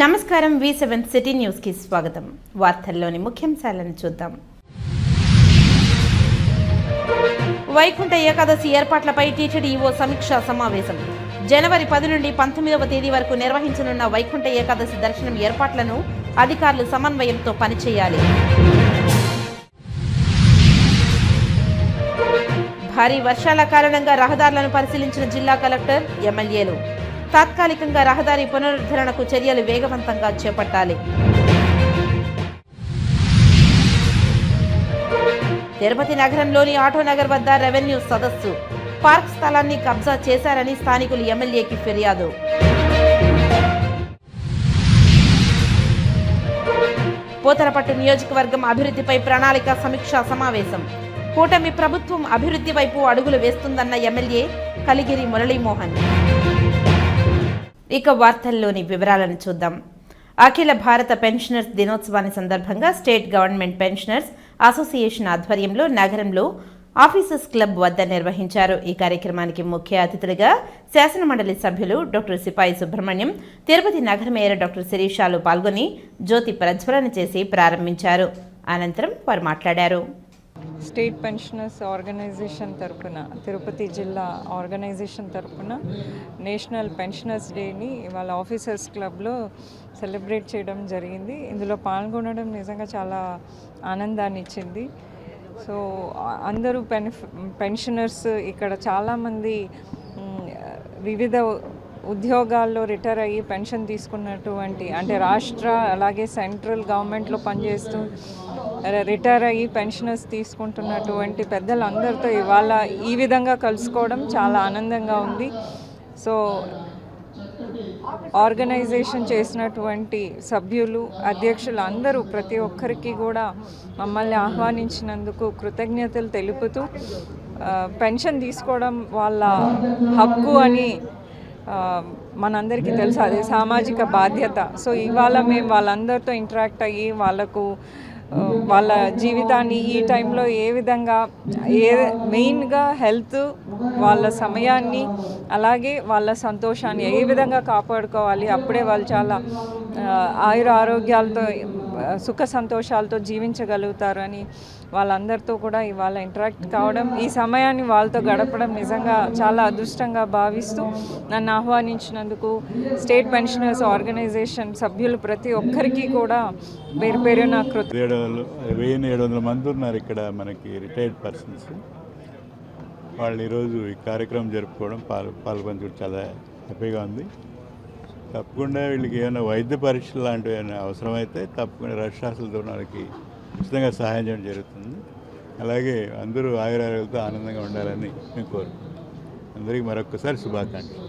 నమస్కారం V7 city news కి స్వాగతం. వార్తల్లోని ముఖ్యాంశాలను చూద్దాం. వైకుంఠ ఏకాదశి ఏర్పాట్లపై టీటీడీ ఈవో సమీక్షా సమావేశం. జనవరి 10 నుండి 19వ తేదీ వరకు నిర్వహించనున్న వైకుంఠ ఏకాదశి దర్శనం ఏర్పాట్లను అధికారులు సమన్వయంతో పనిచేయాలి. భారీ వర్షాల కారణంగా రహదారులను పరిశీలించిన జిల్లా కలెక్టర్, ఎమ్మెల్యేలు తాత్కాలికంగా రహదారి పునరుద్ధరణకు చర్యలు వేగవంతంగా చేపట్టాలి. తిరుపతి నగరంలోని ఆటోనగర్ వద్ద రెవెన్యూ సదస్సు. పార్క్ స్థలాన్ని కబ్జా చేశారని స్థానికులు ఎమ్మెల్యేకి ఫిర్యాదు. పోతరపట్టు నియోజకవర్గం అభివృద్ధిపై ప్రణాళిక సమీక్షా సమావేశం. కూటమి ప్రభుత్వం అభివృద్ధి వైపు అడుగులు వేస్తుందన్న ఎమ్మెల్యే కలిగిరి మురళీమోహన్. ఇక వార్తల్లోని వివరాలను చూద్దాం. అఖిల భారత పెన్షనర్స్ దినోత్సవాన్ని సందర్భంగా స్టేట్ గవర్నమెంట్ పెన్షనర్స్ అసోసియేషన్ ఆధ్వర్యంలో నగరంలో ఆఫీసర్స్ క్లబ్ వద్ద నిర్వహించారు. ఈ కార్యక్రమానికి ముఖ్య అతిథులుగా శాసనమండలి సభ్యులు డాక్టర్ సిపాయి సుబ్రహ్మణ్యం, తిరుపతి నగర మేయర్ డాక్టర్ శిరీషాలు పాల్గొని జ్యోతి ప్రజ్వలన చేసి ప్రారంభించారు. అనంతరం వారు మాట్లాడారు. స్టేట్ పెన్షనర్స్ ఆర్గనైజేషన్ తరపున, తిరుపతి జిల్లా ఆర్గనైజేషన్ తరపున నేషనల్ పెన్షనర్స్ డేని వాళ్ళ ఆఫీసర్స్ క్లబ్లో సెలబ్రేట్ చేయడం జరిగింది. ఇందులో పాల్గొనడం నిజంగా చాలా ఆనందాన్ని ఇచ్చింది. సో అందరూ పెన్షనర్స్ ఇక్కడ చాలామంది వివిధ ఉద్యోగాల్లో రిటైర్ అయ్యి పెన్షన్ తీసుకున్నటువంటి, అంటే రాష్ట్ర అలాగే సెంట్రల్ గవర్నమెంట్లో పనిచేస్తూ రిటైర్ అయ్యి పెన్షనర్స్ తీసుకుంటున్నటువంటి పెద్దలందరితో ఇవాళ ఈ విధంగా కలుసుకోవడం చాలా ఆనందంగా ఉంది. సో ఆర్గనైజేషన్ చేసినటువంటి సభ్యులు, అధ్యక్షులు అందరూ ప్రతి ఒక్కరికి కూడా మమ్మల్ని ఆహ్వానించినందుకు కృతజ్ఞతలు తెలుపుతూ, పెన్షన్ తీసుకోవడం వాళ్ళ హక్కు అని మనందరికీ తెలుసు, అదే సామాజిక బాధ్యత. సో ఇవాళ మేము వాళ్ళందరితో ఇంటరాక్ట్ అయ్యి వాళ్ళ జీవితాన్ని ఈ టైంలో ఏ విధంగా మెయిన్గా హెల్త్, వాళ్ళ సమయాన్ని అలాగే వాళ్ళ సంతోషాన్ని ఏ విధంగా కాపాడుకోవాలి, అప్పుడే వాళ్ళు చాలా ఆయుర ఆరోగ్యాలతో సుఖ సంతోషాలతో జీవించగలుగుతారు అని వాళ్ళందరితో కూడా ఇవాళ ఇంటరాక్ట్ కావడం, ఈ సమయాన్ని వాళ్ళతో గడపడం నిజంగా చాలా అదృష్టంగా భావిస్తూ నన్ను ఆహ్వానించినందుకు స్టేట్ పెన్షనర్స్ ఆర్గనైజేషన్ సభ్యులు ప్రతి ఒక్కరికి కూడా పేరు పేరు నా 1700 మంది ఉన్నారు ఇక్కడ మనకి రిటైర్డ్ పర్సన్స్. వాళ్ళు ఈరోజు ఈ కార్యక్రమం జరుపుకోవడం, పాల్గొనడం చాలా హ్యాపీగా ఉంది. తప్పకుండా వీళ్ళకి ఏమైనా వైద్య పరీక్షలు లాంటివి ఏమైనా అవసరమైతే తప్పకుండా రక్షాసులతో వాళ్ళకి ఉచితంగా సహాయం చేయడం జరుగుతుంది. అలాగే అందరూ ఆయురారోగ్యాలతో ఆనందంగా ఉండాలని మేము కోరుకుంటున్నాం. అందరికీ మరొకసారి శుభాకాంక్షలు.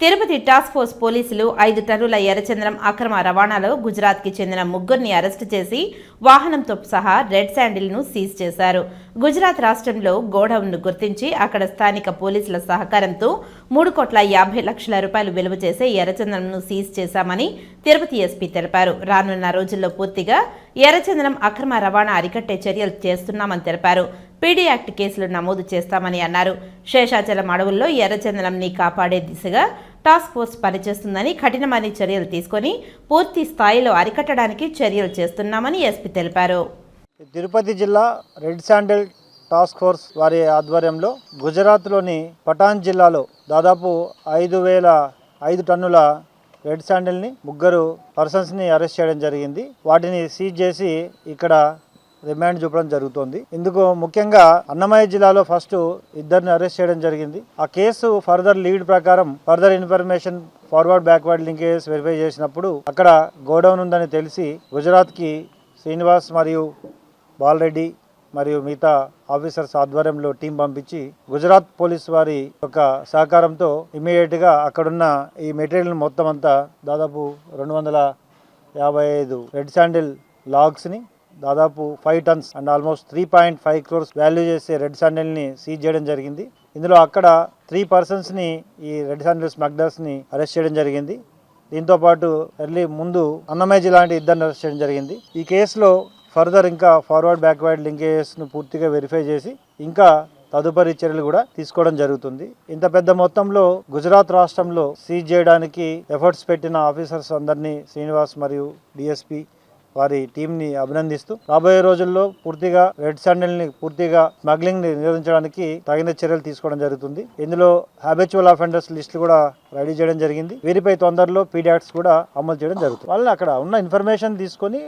తిరుపతి టాస్క్ ఫోర్స్ పోలీసులు 5 టన్నుల ఎర్రచందనం అక్రమ రవాణాలో గుజరాత్కి చెందిన ముగ్గురిని అరెస్టు చేసి వాహనంతో సహా రెడ్ శాండిల్ను సీజ్ చేశారు. గుజరాత్ రాష్ట్రంలో గోడౌన్ను గుర్తించి అక్కడ స్థానిక పోలీసుల సహకారంతో 3,50,00,000 రూపాయలు విలువ చేసే ఎర్రచందనంను సీజ్ చేశామని తిరుపతి ఎస్పీ తెలిపారు. రానున్న రోజుల్లో పూర్తిగా ఎర్రచందనం అక్రమ రవాణా అరికట్టే చర్యలు చేస్తున్నామని తెలిపారు. పీడీ యాక్ట్ కేసులు నమోదు చేస్తామని అన్నారు. శేషాచలం అడవుల్లో ఎర్రచందనంని కాపాడే దిశగా టాస్క్ ఫోర్స్ పనిచేస్తుందని, కఠినమైన చర్యలు తీసుకొని పూర్తి స్థాయిలో అరికట్టడానికి చర్యలు చేస్తున్నామని ఎస్పీ తెలిపారు. తిరుపతి జిల్లా రెడ్ శాండిల్ టాస్క్ ఫోర్స్ వారి ఆధ్వర్యంలో గుజరాత్లోని పటాన్ జిల్లాలో దాదాపు 5,005 టన్నుల రెడ్ శాండిల్ని ముగ్గురు పర్సన్స్ని అరెస్ట్ చేయడం జరిగింది. వాటిని సీజ్ చేసి ఇక్కడ రిమాండ్ చూపడం జరుగుతోంది. ఇందుకు ముఖ్యంగా అన్నమయ్య జిల్లాలో ఫస్ట్ 2 అరెస్ట్ చేయడం జరిగింది. ఆ కేసు ఫర్దర్ లీడ్ ప్రకారం further information forward backward linkages verify చేసినప్పుడు అక్కడ గోడౌన్ ఉందని తెలిసి గుజరాత్కి శ్రీనివాస్ మరియు బాలరెడ్డి మరియు మిగతా ఆఫీసర్స్ ఆధ్వర్యంలో టీం పంపించి గుజరాత్ పోలీస్ వారి యొక్క సహకారంతో ఇమీడియట్గా అక్కడున్న ఈ మెటీరియల్ మొత్తం అంతా దాదాపు 255 రెడ్ శాండిల్ లాగ్స్ని దాదాపు 5 tons and almost 3.5 crores value చేసే రెడ్ శాండిల్ని సీజ్ చేయడం జరిగింది. ఇందులో అక్కడ 3 పర్సన్స్ని ఈ రెడ్ శాండిల్ స్మగ్లర్స్ని అరెస్ట్ చేయడం జరిగింది. దీంతోపాటు ముందు అన్నమయ్య జిల్లా 2 అరెస్ట్ చేయడం జరిగింది. ఈ కేసులో ఫర్దర్ ఇంకా ఫార్వర్డ్ బ్యాక్వర్డ్ లింకేజెస్ను పూర్తిగా వెరిఫై చేసి ఇంకా తదుపరి చర్యలు కూడా తీసుకోవడం జరుగుతుంది. ఇంత పెద్ద మొత్తంలో గుజరాత్ రాష్ట్రంలో సీజ్ చేయడానికి ఎఫర్ట్స్ పెట్టిన ఆఫీసర్స్ అందరినీ శ్రీనివాస్ మరియు డిఎస్పీ వారి టీంని అభినందిస్తూ రాబోయే రోజుల్లో పూర్తిగా రెడ్ శాండిల్ని పూర్తిగా స్మగ్లింగ్ ని నిరోధించడానికి తగిన చర్యలు తీసుకోవడం జరుగుతుంది. ఇందులో హ్యాబిచువల్ అఫెండర్స్ లిస్ట్ కూడా రెడీ చేయడం జరిగింది. వీరిపై తొందరలో పీడియాక్ట్స్ కూడా అమలు చేయడం జరుగుతుంది. వాళ్ళని అక్కడ ఉన్న ఇన్ఫర్మేషన్ తీసుకొని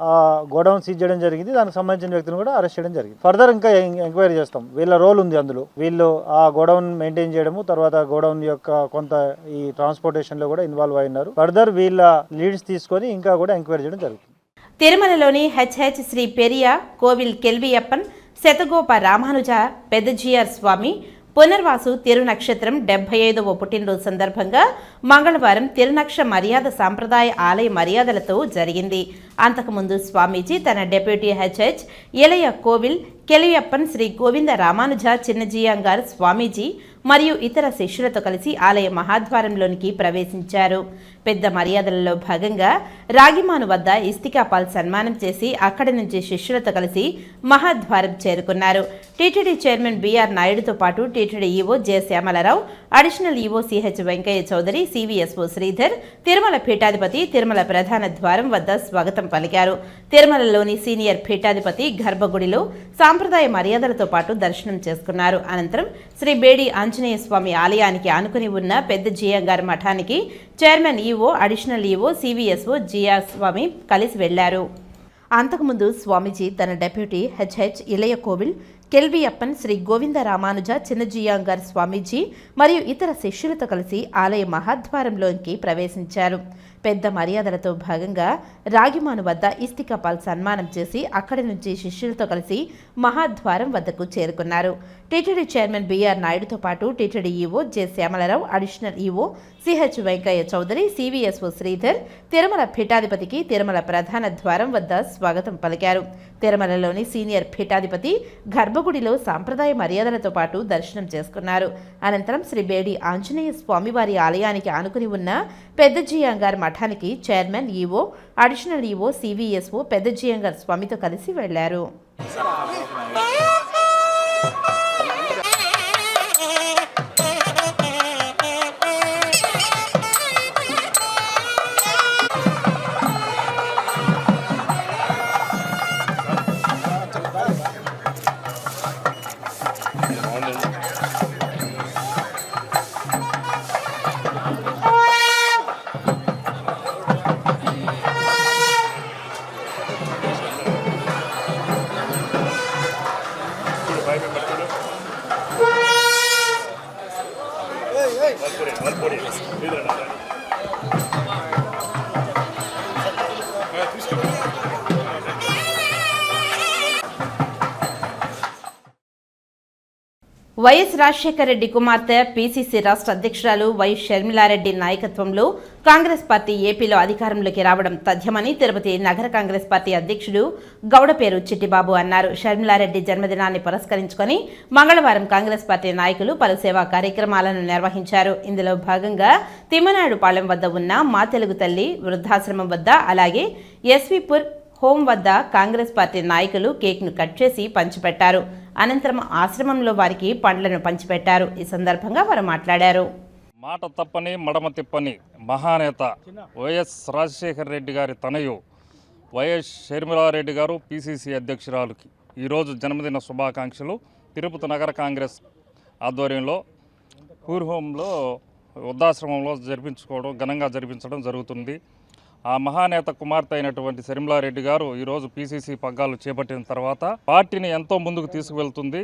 ఆ గోడౌన్ సీజ్ చేయడం జరిగింది. దానికి సంబంధించిన వ్యక్తులను కూడా అరెస్ట్ చేయడం జరిగింది. ఫర్దర్ ఇంకా ఎంక్వైరీ చేస్తాం. వీళ్ళ రోల్ ఉంది అందులో. వీళ్ళు ఆ గోడౌన్ మెయింటైన్ చేయడము, తర్వాత గోడౌన్ యొక్క కొంత ఈ ట్రాన్స్పోర్టేషన్ లో కూడా ఇన్వాల్వ్ అయినారు. ఫర్దర్ వీళ్ళ లీడ్స్ తీసుకొని ఇంకా కూడా ఎంక్వైరీ చేయడం జరుగుతుంది. తిరుమలలోని హెచ్హెచ్ శ్రీ పెరియ కోవిల్ కెల్వియప్పన్ శతగోప రామానుజ పెద్దజీఆర్ స్వామి పునర్వాసు తిరునక్షత్రం 75వ పుట్టినరోజు సందర్భంగా మంగళవారం తిరునక్ష మర్యాద సాంప్రదాయ ఆలయ మర్యాదలతో జరిగింది. అంతకుముందు స్వామీజీ తన డెప్యూటీ హెచ్హెచ్ ఇలయ కోవిల్ కెలియప్పన్ శ్రీ గోవింద రామానుజ చిన్నజీయంగార్ స్వామీజీ మరియు ఇతర శిష్యులతో కలిసి ఆలయ మహాద్వారంలోనికి ప్రవేశించారు. పెద్ద మర్యాదలలో భాగంగా రాగిమాను వద్ద ఇస్తికాపాల్ సన్మానం చేసి అక్కడి నుంచి శిష్యులతో కలిసి మహాద్వారం చేరుకున్నారు. టీటీడీ చైర్మన్ బిఆర్ నాయుడుతో పాటు TTD EO J Syamala Rao, additional EO CH Venkaiah Chowdary, CVSO Sridhar, Tirumala పీఠాధిపతి తిరుమల ప్రధాన ద్వారం వద్ద స్వాగతం పలికారు. తిరుమలలోని సీనియర్ పీఠాధిపతి గర్భగుడిలో సాంప్రదాయ మర్యాదలతో పాటు దర్శనం చేసుకున్నారు. అనంతరం శ్రీ బేడి ఆంజనేయ స్వామి ఆలయానికి ఆనుకుని ఉన్న పెద్ద జీయంగార్ మఠానికి chairman EO, additional EO, CVSO జియా స్వామి కలిసి వెళ్లారు. అంతకుముందు స్వామీజీ తన డెప్యూటీ హెచ్హెచ్ ఇలయ కోవిల్ కెల్వియప్పన్ శ్రీ గోవింద రామానుజ చిన్నజీయంగార్ స్వామీజీ మరియు ఇతర శిష్యులతో కలిసి ఆలయ మహాద్వారంలోకి ప్రవేశించారు. పెద్ద మర్యాదలతో భాగంగా రాగిమాను వద్ద ఇస్తికాపాల్ సన్మానం చేసి అక్కడి నుంచి శిష్యులతో కలిసి మహాద్వారం వద్దకు చేరుకున్నారు. టీటీడీ చైర్మన్ బిఆర్ నాయుడుతో పాటు TTD EO J Syamala Rao, additional EO CH Venkaiah Chowdary, CVSO Sridhar Tirumala పీఠాధిపతికి తిరుమల ప్రధాన ద్వారం వద్ద స్వాగతం పలికారు. తిరుమలలోని సీనియర్ పీఠాధిపతి గర్భగుడిలో సాంప్రదాయ మర్యాదలతో పాటు దర్శనం చేసుకున్నారు. అనంతరం శ్రీ బేడి ఆంజనేయ స్వామివారి ఆలయానికి ఆనుకుని ఉన్న పెద్దజీయంగార్ మఠానికి chairman EO, additional EO, CVSO Pedda Jeeyangar స్వామితో కలిసి వెళ్లారు. వైఎస్ రాజశేఖర రెడ్డి కుమార్తె పీసీసీ రాష్ట్ర అధ్యక్షురాలు వై షర్మిలారెడ్డి నాయకత్వంలో కాంగ్రెస్ పార్టీ ఏపీలో అధికారంలోకి రావడం తథ్యమని తిరుపతి నగర కాంగ్రెస్ పార్టీ అధ్యక్షుడు గౌడపేరు చిట్టిబాబు అన్నారు. షర్మిలారెడ్డి జన్మదినాన్ని పురస్కరించుకొని మంగళవారం కాంగ్రెస్ పార్టీ నాయకులు పలు సేవా కార్యక్రమాలను నిర్వహించారు. ఇందులో భాగంగా తిమ్మనాయుడుపాలెం వద్ద ఉన్న మా తెలుగు తల్లి వృద్ధాశ్రమం వద్ద, అలాగే ఎస్వీపూర్ హోం వద్ద కాంగ్రెస్ పార్టీ నాయకులు కేక్ను కట్ చేసి పంచిపెట్టారు. అనంతరం ఆశ్రమంలో వారికి పండ్లను పంచిపెట్టారు. ఈ సందర్భంగా వారు మాట్లాడారు. మాట తప్పని మడమ తిప్పని మహానేత వైఎస్ రాజశేఖర రెడ్డి గారి తనయు వైఎస్ షర్మిలారెడ్డి గారు పీసీసీ అధ్యక్షురాలుకి ఈరోజు జన్మదిన శుభాకాంక్షలు. తిరుపతి నగర కాంగ్రెస్ ఆధ్వర్యంలో పూర్వంలో వృద్ధాశ్రమంలో ఘనంగా జరిపించడం జరుగుతుంది. ఆ మహానేత కుమార్తె అయినటువంటి షర్మిలారెడ్డి గారు ఈరోజు పీసీసీ పగ్గాలు చేపట్టిన తర్వాత పార్టీని ఎంతో ముందుకు తీసుకువెళ్తుంది.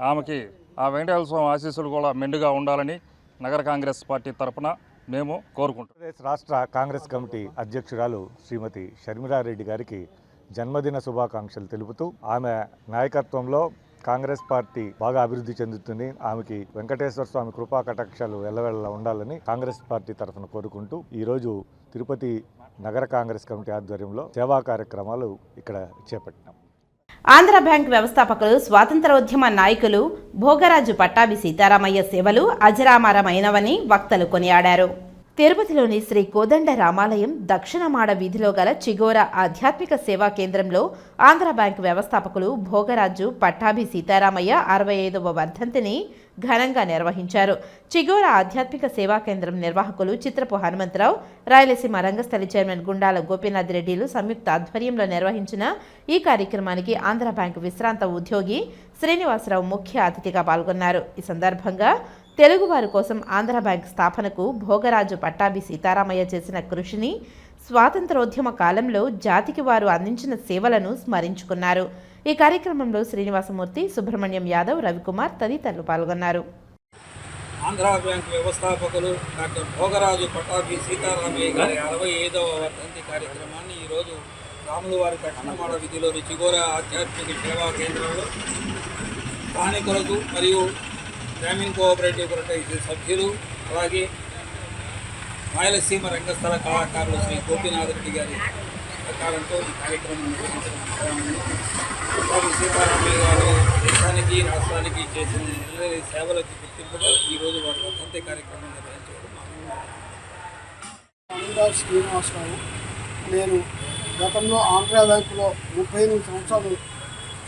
ఆమెకి ఆ వెంకటేశ్వర స్వామి ఆశీస్సులు కూడా మెండుగా ఉండాలని నగర కాంగ్రెస్ పార్టీ తరఫున మేము కోరుకుంటున్నాం. రాష్ట్ర కాంగ్రెస్ కమిటీ అధ్యక్షురాలు శ్రీమతి షర్మిలారెడ్డి గారికి జన్మదిన శుభాకాంక్షలు తెలుపుతూ, ఆమె నాయకత్వంలో కాంగ్రెస్ పార్టీ బాగా అభివృద్ధి చెందుతుంది, ఆమెకి వెంకటేశ్వర స్వామి కృపా కటాక్షాలు ఎల్లవెళ్ళ ఉండాలని కాంగ్రెస్ పార్టీ తరఫున కోరుకుంటూ ఈరోజు తిరుపతి నగర కాంగ్రెస్ కమిటీ ఆధ్వర్యంలో సేవా కార్యక్రమాలు ఇక్కడ చేపట్టినాం. ఆంధ్ర బ్యాంక్ వ్యవస్థాపకులు, స్వాతంత్రోద్యమ నాయకులు భోగరాజు పట్టాభి సీతారామయ్య సేవలు అజరామరమైనవని వక్తలు కొనియాడారు. తిరుపతిలోని శ్రీ కోదండ రామాలయం దక్షిణమాడ వీధిలో గల చిగోర ఆధ్యాత్మిక సేవా కేంద్రంలో ఆంధ్ర బ్యాంక్ వ్యవస్థాపకులు భోగరాజు పట్టాభి సీతారామయ్య 65వ వర్ధంతిని ఘనంగా నిర్వహించారు. చిగోర ఆధ్యాత్మిక సేవా కేంద్రం నిర్వాహకులు చిత్రపు హనుమంతరావు, రాయలసీమ రంగస్థలి చైర్మన్ గుండాల గోపీనాథ్ రెడ్డిలు సంయుక్త ఆధ్వర్యంలో నిర్వహించిన ఈ కార్యక్రమానికి ఆంధ్ర బ్యాంక్ విశ్రాంత ఉద్యోగి శ్రీనివాసరావు ముఖ్య అతిథిగా పాల్గొన్నారు. ఈ సందర్భంగా తెలుగువారి కోసం ఆంధ్ర బ్యాంక్ స్థాపనకు భోగరాజు పట్టాభి సీతారామయ్య చేసిన కృషిని, స్వాతంత్రోద్యమ కాలంలో జాతికి వారు అందించిన సేవలను స్మరించుకున్నారు. ఈ కార్యక్రమంలో శ్రీనివాసమూర్తి, సుబ్రహ్మణ్యం యాదవ్, రవికుమార్ తదితరులు పాల్గొన్నారు. ఆంధ్ర బ్యాంక్ వ్యవస్థాపకులు డాక్టర్ భోగరాజు పట్టాభి సీతారామయ్య గారి 65వ వర్ధంతి కార్యక్రమాన్ని ఈరోజు రాములవారి దక్షిణమాడ వీధిలోని చిగోర ఆధ్యాత్మిక సేవా కేంద్రంలో స్థానికులకు మరియు గ్రామీణ కోఆపరేటివ్ సొసైటీ సభ్యులు, అలాగే రాయలసీమ రంగస్థల కళాకారులు శ్రీ గోపీనాథ్ రెడ్డి గారి సహకారంతో ఈ కార్యక్రమం నిర్వహించడం. సీతారామయ్య గారు దేశానికి, రాష్ట్రానికి చేసిన సేవలకు గుర్తింపుగా ఈరోజు వారి వర్ధంతి కార్యక్రమం నిర్వహించడం. అమితాబ్ శ్రీనివాసరావు. నేను గతంలో ఆంధ్ర బ్యాంకులో 38 సంవత్సరాలు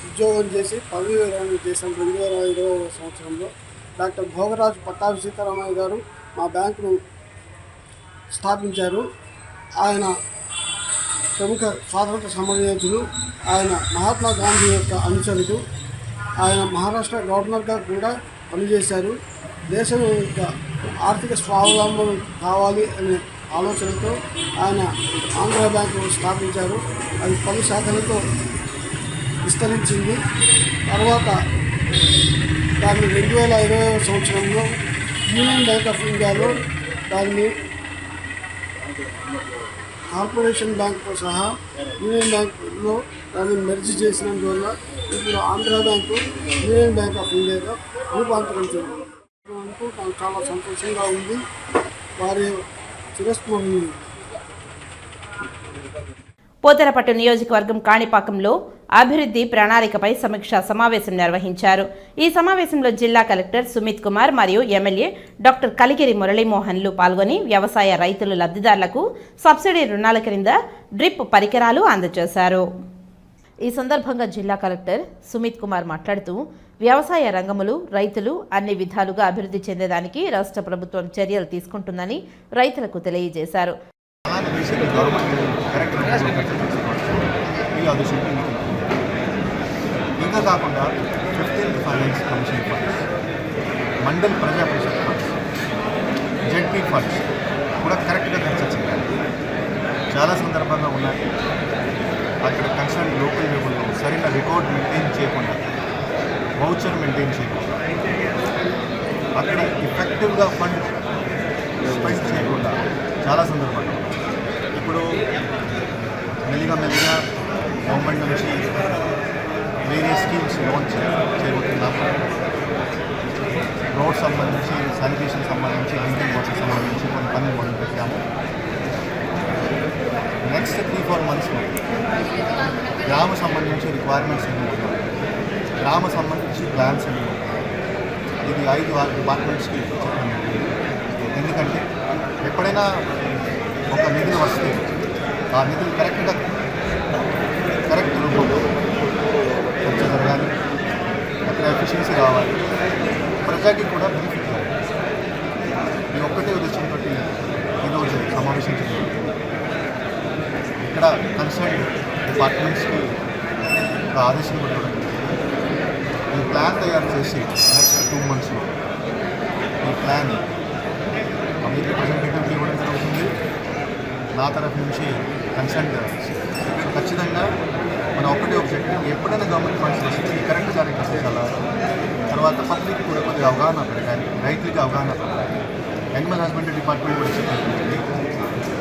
ఉద్యోగం చేసి పదవి విరమణ చేశాను. 2020వ సంవత్సరంలో డాక్టర్ భోగరాజు పట్టాభి సీతారామయ్య గారు మా బ్యాంకును స్థాపించారు. ఆయన ప్రముఖ స్వాతంత్ర సమరయోధులు, ఆయన మహాత్మా గాంధీ యొక్క అనుచరుడు, ఆయన మహారాష్ట్ర గవర్నర్గా కూడా పనిచేశారు. దేశం యొక్క ఆర్థిక స్వావలంబనం కావాలి అనే ఆలోచనతో ఆయన ఆంధ్ర బ్యాంకు స్థాపించారు. అది 10 శాఖలతో విస్తరించింది. తర్వాత దాన్ని 2020వ సంవత్సరంలో యూనియన్ బ్యాంక్ ఆఫ్ ఇండియాలో దాన్ని కార్పొరేషన్ బ్యాంక్తో సహా యూనియన్ బ్యాంకులో దాన్ని మెర్జ్ చేసినందువల్ల ఇప్పుడు Andhra bank union bank of ఇండియాగా రూపాంతరం చెందింది. నాకు చాలా సంతోషంగా ఉంది. వారి చిరస్మరణీయులు. పోతరపట్టు నియోజకవర్గం కాణిపాకంలో అభివృద్ధి ప్రణాళికపై సమీక్షా సమావేశం నిర్వహించారు. ఈ సమావేశంలో జిల్లా కలెక్టర్ సుమిత్ కుమార్ మరియు ఎమ్మెల్యే డాక్టర్ కలిగిరి మురళీమోహన్లు పాల్గొని వ్యవసాయ రైతులు లబ్ధిదారులకు సబ్సిడీ రుణాల క్రింద డ్రిప్ పరికరాలు అందజేశారు. ఈ సందర్భంగా జిల్లా కలెక్టర్ సుమిత్ కుమార్ మాట్లాడుతూ వ్యవసాయ రంగములు, రైతులు అన్ని విధాలుగా అభివృద్ధి చెందేదానికి రాష్ట్ర ప్రభుత్వం చర్యలు తీసుకుంటుందని రైతులకు తెలియజేశారు. ఇంకా కాకుండా 15th finance commission funds, mandal ప్రజా పరిషత్ ఫండ్స్, జెడ్పీ ఫండ్స్ కూడా కరెక్ట్గా ఖర్చు చేయాలి. చాలా సందర్భంగా ఉన్నాయి అక్కడ కన్సర్న్ లోకల్ లెవెల్లో సరైన రికార్డ్ మెయింటైన్ చేయకుండా, వౌచర్ మెయింటైన్ చేయకుండా, అక్కడ ఎఫెక్టివ్గా ఫండ్ స్పెండ్ చేయకుండా చాలా సందర్భాలు. ఇప్పుడు మెల్లిగా గవర్నమెంట్ నుంచి వేరే స్కీమ్స్ లాంచ్ చేయబోతున్నాం. రోడ్ సంబంధించి, శానిటేషన్ సంబంధించి, డ్రింకింగ్ వాటర్ సంబంధించి కొన్ని పనులు మొదలు పెట్టాము. నెక్స్ట్ 3-4 మంత్స్లో గ్రామ సంబంధించి రిక్వైర్మెంట్స్ ఎన్ని ఉన్నాయి, గ్రామ సంబంధించి ప్లాన్స్ ఎన్ని ఉన్నాయి, ఇది 5-6 డిపార్ట్మెంట్స్కి చెప్పడం. ఎందుకంటే ఎప్పుడైనా ఒక నిధులు వస్తే ఆ నిధులు కరెక్ట్ రూపంలో ఖర్చు జరగాలి, అక్కడ ఎఫిషియన్సీ రావాలి, ప్రజలకి కూడా బెనిఫిట్ కావాలి. ఈ ఒక్కటే ఉద్దేశంతో ఈరోజు సమావేశం జరిగింది. ఇక్కడ కన్సర్న్ డిపార్ట్మెంట్స్కి ఒక ఆదేశం కూడా ఇవ్వడం జరిగింది. ఈ ప్లాన్ తయారు చేసి నెక్స్ట్ 2 మంత్స్లో ఈ ప్లాన్ మీకు రిప్రజెంటేటివ్కి ఇవ్వడం జరుగుతుంది. నా తరఫు నుంచి కన్సర్న్ ఖచ్చితంగా మన ఒకటే ఆబ్జెక్టివ్, ఎప్పుడైనా గవర్నమెంట్ ఫండ్స్ వస్తే కరెక్ట్ గానే కట్టించాలా. తర్వాత పబ్లిక్ కూడా కొద్దిగా అవగాహన పెరగాలి, రైతులకి అవగాహన పెరగాలి. యానిమల్ హస్బెండరీ డిపార్ట్మెంట్ కూడా చెప్పి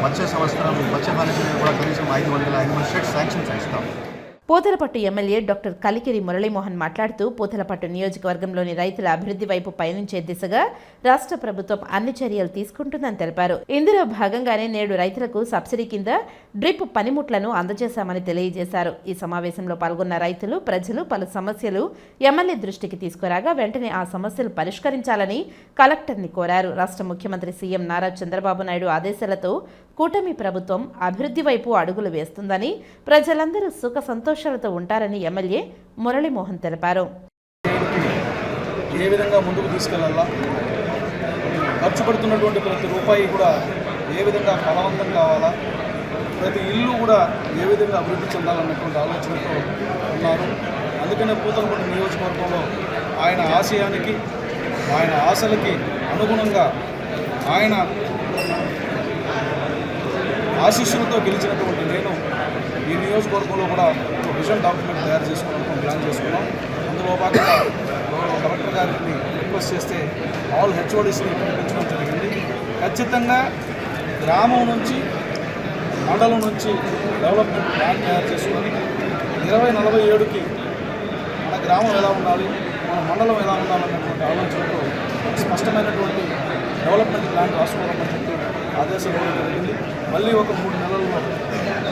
వచ్చే సంవత్సరం వచ్చే మేనేజ్మెంట్ కూడా కనీసం 500 యానిమల్ షెడ్స్ శాంక్షన్ చేస్తాం. పూతలపట్టు ఎమ్మెల్యే డాక్టర్ కలికిరి మురళీమోహన్ మాట్లాడుతూ పూతలపట్టు నియోజకవర్గంలోని రైతుల అభివృద్ధి వైపు పయనించే దిశగా రాష్ట్ర ప్రభుత్వం అన్ని చర్యలు తీసుకుంటుందని తెలిపారు. ఇందులో భాగంగానే నేడు రైతులకు సబ్సిడీ కింద డ్రిప్ పనిముట్లను అందజేశామని తెలియజేశారు. ఈ సమావేశంలో పాల్గొన్న రైతులు, ప్రజలు పలు సమస్యలు ఎమ్మెల్యే దృష్టికి తీసుకురాగా వెంటనే ఆ సమస్యలు పరిష్కరించాలని కలెక్టర్ని కోరారు. రాష్ట్ర ముఖ్యమంత్రి సీఎం నారా చంద్రబాబు నాయుడు ఆదేశాలతో కూటమి ప్రభుత్వం అభివృద్ధి వైపు అడుగులు వేస్తుందని, ప్రజలందరూ సుఖ సంతోషాలతో ఉంటారని ఎమ్మెల్యే మురళీమోహన్ తెలిపారు. ఏ విధంగా ముందుకు తీసుకెళ్లాలా, ఖర్చు పడుతున్నటువంటి ప్రతి రూపాయి కూడా ఏ విధంగా ఫలవంతం కావాలా, ప్రతి ఇల్లు కూడా ఏ విధంగా అభివృద్ధి చెందాలన్నటువంటి ఆలోచనతో ఉన్నారు. అందుకనే పూతలపట్టు నియోజకవర్గంలో ఆయన ఆశయానికి, ఆయన ఆశలకి అనుగుణంగా ఆయన ఆశీస్సులతో గెలిచినటువంటి నేను ఈ నియోజకవర్గంలో కూడా ఒక విజన్ డాక్యుమెంట్ తయారు చేసుకోవడానికి ప్లాన్ చేసుకున్నాం. అందులో భాగంగా కలెక్టర్ గారిని రిక్వెస్ట్ చేస్తే ఆల్ హెచ్ఓడిస్ని పంపించడం జరిగింది. ఖచ్చితంగా గ్రామం నుంచి మండలం నుంచి డెవలప్మెంట్ ప్లాన్ తయారు చేసుకొని 2047కి మన గ్రామం ఎలా ఉండాలి, మన మండలం ఎలా ఉండాలన్నటువంటి ఆలోచనతో స్పష్టమైనటువంటి డెవలప్మెంట్ ప్లాన్ రాసుకోవాలని చెప్పి ఆదేశాలు ఇవ్వడం జరిగింది. మళ్ళీ ఒక 3 నెలల్లో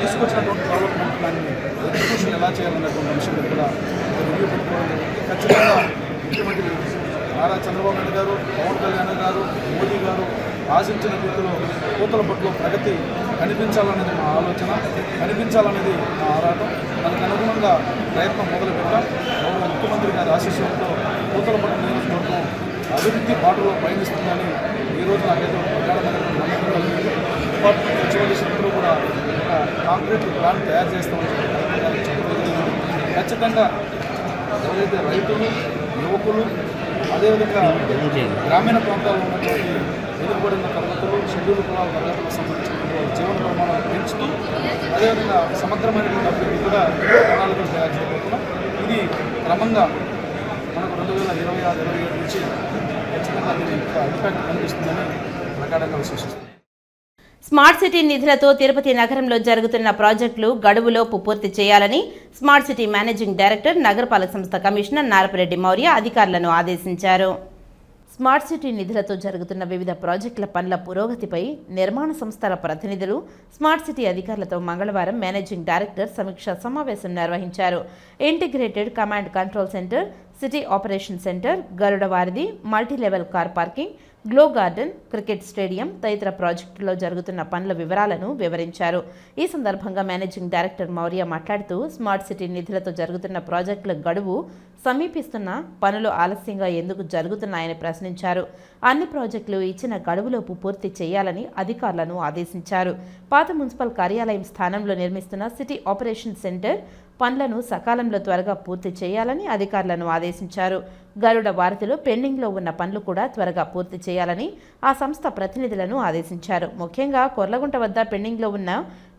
తీసుకొచ్చినటువంటి డెవలప్మెంట్ ప్లాన్ని ఎగ్జిక్యూషన్ ఎలా చేయాలనేటువంటి అంశం కూడా రివ్యూ పెట్టుకోవడం జరిగింది. ఖచ్చితంగా ముఖ్యమంత్రి నారా చంద్రబాబు నాయుడు గారు, పవన్ కళ్యాణ్ గారు, మోదీ గారు ఆశించిన రీతిలో పూతలపట్టులో ప్రగతి కనిపించాలనేది మా ఆలోచన, కనిపించాలనేది మా ఆరాటం. దానికి అనుగుణంగా ప్రయత్నం మొదలుపెట్టాం. గౌరవ ముఖ్యమంత్రి గారి ఆశీస్సులతో పూతలపట్టు నియోజకవర్గం అభివృద్ధి బాటలో పయనిస్తుందని ఈరోజు నాకైతే ప్రగాఢమైనటువంటి నమ్మకం కలిగింది. డిపార్ట్మెంట్ హెచ్ఓడిస్లందరూ కూడా ఒక కాంక్రీట్ ప్లాన్ తయారు చేస్తామని చెప్పడం. ఖచ్చితంగా ఎవరైతే రైతులు, యువకులు, అదేవిధంగా గ్రామీణ ప్రాంతాల్లో ఉన్నటువంటి వెనుకబడిన తరగతులు, షెడ్యూల్ కులాల తరగతులకు సంబంధించినటువంటి జీవన ప్రమాణాలు పెంచుతూ అదేవిధంగా సమగ్రమైనటువంటి అభివృద్ధి కూడా ప్రణాళికలు తయారు చేయబోతున్నాం. ఇది క్రమంగా మనకు 2026-27 నుంచి ఖచ్చితంగా దీని ఇంపాక్ట్ కనిపిస్తుందని ప్రగాఢంగా విశ్వసిస్తుంది. స్మార్ట్ సిటీ నిధులతో తిరుపతి నగరంలో జరుగుతున్న ప్రాజెక్టులు గడువులోపు పూర్తి చేయాలని స్మార్ట్ సిటీ మేనేజింగ్ డైరెక్టర్, నగరపాలక సంస్థ కమిషనర్ నారపరెడ్డి మౌర్య అధికారులను ఆదేశించారు. స్మార్ట్ సిటీ నిధులతో జరుగుతున్న వివిధ ప్రాజెక్టుల పనుల పురోగతిపై నిర్మాణ సంస్థల ప్రతినిధులు, స్మార్ట్ సిటీ అధికారులతో మంగళవారం మేనేజింగ్ డైరెక్టర్ సమీక్షా సమావేశం నిర్వహించారు. Integrated command control centre, city operation centre, Garuda Varadhi, multilevel car parking, glow garden, cricket stadium తదితర ప్రాజెక్టులో జరుగుతున్న పనుల వివరాలను వివరించారు. ఈ సందర్భంగా మేనేజింగ్ డైరెక్టర్ మౌర్య మాట్లాడుతూ స్మార్ట్ సిటీ నిధులతో జరుగుతున్న ప్రాజెక్టుల గడువు సమీపిస్తున్న పనులు ఆలస్యంగా ఎందుకు జరుగుతున్నాయని ప్రశ్నించారు. అన్ని ప్రాజెక్టులు ఇచ్చిన గడువులోపు పూర్తి చేయాలని అధికారులను ఆదేశించారు. పాత మున్సిపల్ కార్యాలయం స్థానంలో నిర్మిస్తున్న సిటీ ఆపరేషన్ సెంటర్ పనులను సకాలంలో త్వరగా పూర్తి చేయాలని అధికారులను ఆదేశించారు. గరుడ వారధిలో పెండింగ్లో ఉన్న పనులు కూడా త్వరగా పూర్తి చేయాలని ఆ సంస్థ ప్రతినిధులను ఆదేశించారు. ముఖ్యంగా కొర్లగుంట వద్ద పెండింగ్లో ఉన్న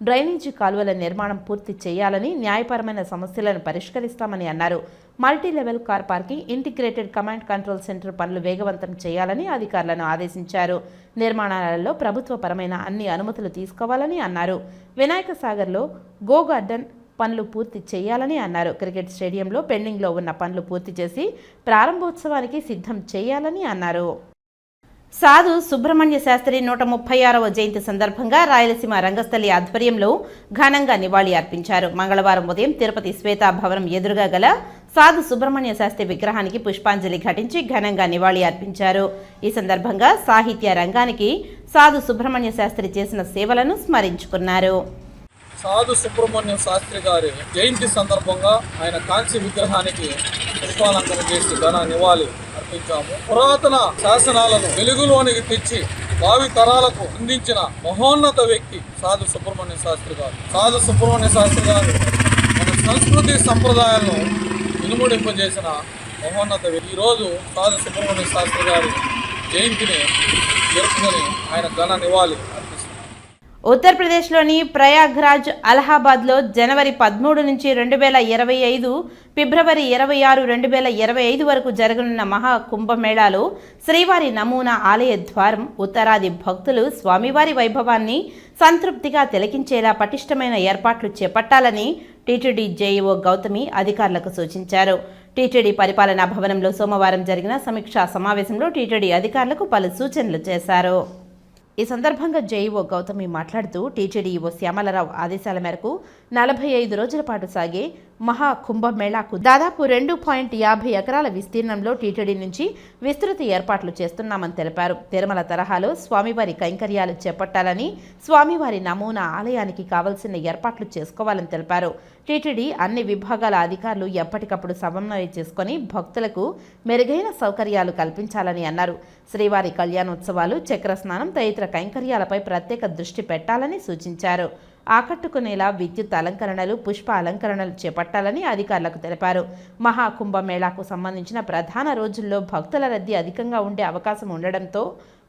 డ్రైనేజీ కాలువల నిర్మాణం పూర్తి చేయాలని, న్యాయపరమైన సమస్యలను పరిష్కరిస్తామని అన్నారు. Multilevel car parking, integrated command control centre పనులు వేగవంతం చేయాలని అధికారులను ఆదేశించారు. నిర్మాణాలలో ప్రభుత్వపరమైన అన్ని అనుమతులు తీసుకోవాలని అన్నారు. వినాయక సాగర్లో గో గార్డెన్ పనులు పూర్తి చేయాలని అన్నారు. క్రికెట్ స్టేడియంలో పెండింగ్లో ఉన్న పనులు పూర్తి చేసి ప్రారంభోత్సవానికి సిద్ధం చేయాలని అన్నారు. సాధు సుబ్రహ్మణ్య శాస్త్రి 136వ జయంతి సందర్భంగా రాయలసీమ రంగస్థలి ఆధ్వర్యంలో ఘనంగా నివాళి అర్పించారు. మంగళవారం ఉదయం తిరుపతి శ్వేతా భవనం ఎదురుగా గల సాధు సుబ్రహ్మణ్య శాస్త్రి విగ్రహానికి పుష్పాంజలి ఘటించి ఘనంగా నివాళి అర్పించారు. ఈ సందర్భంగా సాహిత్య రంగానికి సాధు సుబ్రహ్మణ్య శాస్త్రి చేసిన సేవలను స్మరించుకున్నారు. సాధు సుబ్రహ్మణ్యం శాస్త్రి గారి జయంతి సందర్భంగా ఆయన కాంస్య విగ్రహానికి పుష్పాలంకరణ చేసి ఘన నివాళి అర్పించాము. పురాతన శాసనాలను వెలుగులోనికి తెచ్చి భావి తరాలకు అందించిన మహోన్నత వ్యక్తి సాధు సుబ్రహ్మణ్య శాస్త్రి గారు. సాధు సుబ్రహ్మణ్య శాస్త్రి గారు మన సంస్కృతి సంప్రదాయాలను ఇనుముడింపజేసిన మహోన్నత వ్యక్తి. ఈరోజు సాధు సుబ్రహ్మణ్య శాస్త్రి గారి జయంతిని జరుపుకొని ఆయన ఘన నివాళి. ఉత్తరప్రదేశ్లోని ప్రయాగ్రాజ్ అలహాబాద్లో జనవరి 13 నుంచి 2025 ఫిబ్రవరి 26, 2025 వరకు జరగనున్న మహా కుంభమేళాలో శ్రీవారి నమూనా ఆలయ ద్వారం ఉత్తరాది భక్తులు స్వామివారి వైభవాన్ని సంతృప్తిగా తిలకించేలా పటిష్టమైన ఏర్పాట్లు చేపట్టాలని టీటీడీ జేఈఓ గౌతమి అధికారులకు సూచించారు. టీటీడీ పరిపాలనా భవనంలో సోమవారం జరిగిన సమీక్షా సమావేశంలో టీటీడీ అధికారులకు పలు సూచనలు చేశారు. ఈ సందర్భంగా జేఈఓ గౌతమి మాట్లాడుతూ టీటీడీఓ శ్యామలరావు ఆదేశాల మేరకు 45 రోజుల పాటు సాగే మహా కుంభమేళాకు దాదాపు 2.50 ఎకరాల విస్తీర్ణంలో టీటీడీ నుంచి విస్తృత ఏర్పాట్లు చేస్తున్నామని తెలిపారు. తిరుమల తరహాలో స్వామివారి కైంకర్యాలు చేపట్టాలని, స్వామివారి నమూనా ఆలయానికి కావలసిన ఏర్పాట్లు చేసుకోవాలని తెలిపారు. టీటీడీ అన్ని విభాగాల అధికారులు ఎప్పటికప్పుడు సమన్వయం చేసుకుని భక్తులకు మెరుగైన సౌకర్యాలు కల్పించాలని అన్నారు. శ్రీవారి కళ్యాణోత్సవాలు, చక్రస్నానం తదితర కైంకర్యాలపై ప్రత్యేక దృష్టి పెట్టాలని సూచించారు. ఆకట్టుకునేలా విద్యుత్ అలంకరణలు, పుష్ప అలంకరణలు చేపట్టాలని అధికారులకు తెలిపారు. మహాకుంభమేళాకు సంబంధించిన ప్రధాన రోజుల్లో భక్తుల రద్దీ అధికంగా ఉండే అవకాశం ఉండడంతో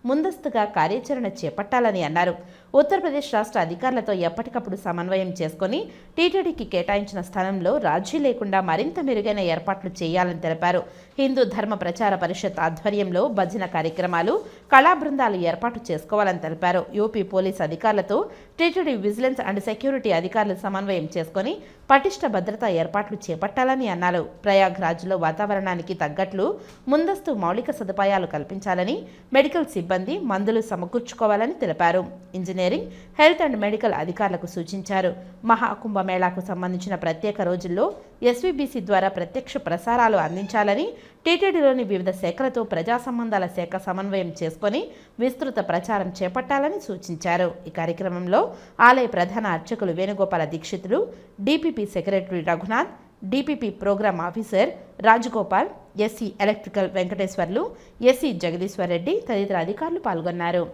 ముందస్తుగా కార్యాచరణ చేపట్టాలని అన్నారు. ఉత్తరప్రదేశ్ రాష్ట్ర అధికారులతో ఎప్పటికప్పుడు సమన్వయం చేసుకుని టీటీడీకి కేటాయించిన స్థలంలో రాజీ లేకుండా మరింత మెరుగైన ఏర్పాట్లు చేయాలని తెలిపారు. హిందూ ధర్మ ప్రచార పరిషత్ ఆధ్వర్యంలో భజన కార్యక్రమాలు, కళా బృందాలు ఏర్పాటు చేసుకోవాలని తెలిపారు. యూపీ పోలీస్ అధికారులతో టీటీడీ విజిలెన్స్ అండ్ సెక్యూరిటీ అధికారులు సమన్వయం చేసుకుని పటిష్ట భద్రతా ఏర్పాట్లు చేపట్టాలని అన్నారు. ప్రయాగ్రాజ్లో వాతావరణానికి తగ్గట్లు ముందస్తు మౌలిక సదుపాయాలు కల్పించాలని, మెడికల్ సిబ్బంది, మందులు సమకూర్చుకోవాలని తెలిపారు. ఇంజనీరింగ్, హెల్త్ అండ్ మెడికల్ అధికారులకు సూచించారు. మహాకుంభమేళాకు సంబంధించిన ప్రత్యేక రోజుల్లో ఎస్వీబీసీ ద్వారా ప్రత్యక్ష ప్రసారాలు అందించాలని, టీటీడీలోని వివిధ శాఖలతో ప్రజా సంబంధాల శాఖ సమన్వయం చేసుకుని విస్తృత ప్రచారం చేపట్టాలని సూచించారు. ఈ కార్యక్రమంలో ఆలయ ప్రధాన అర్చకులు Venugopala Dikshitulu, DPP secretary Raghunath, DPP program officer Rajagopal, SC electrical Venkateswarlu, SC Jagadeeswar Reddy తదితర అధికారులు పాల్గొన్నారు.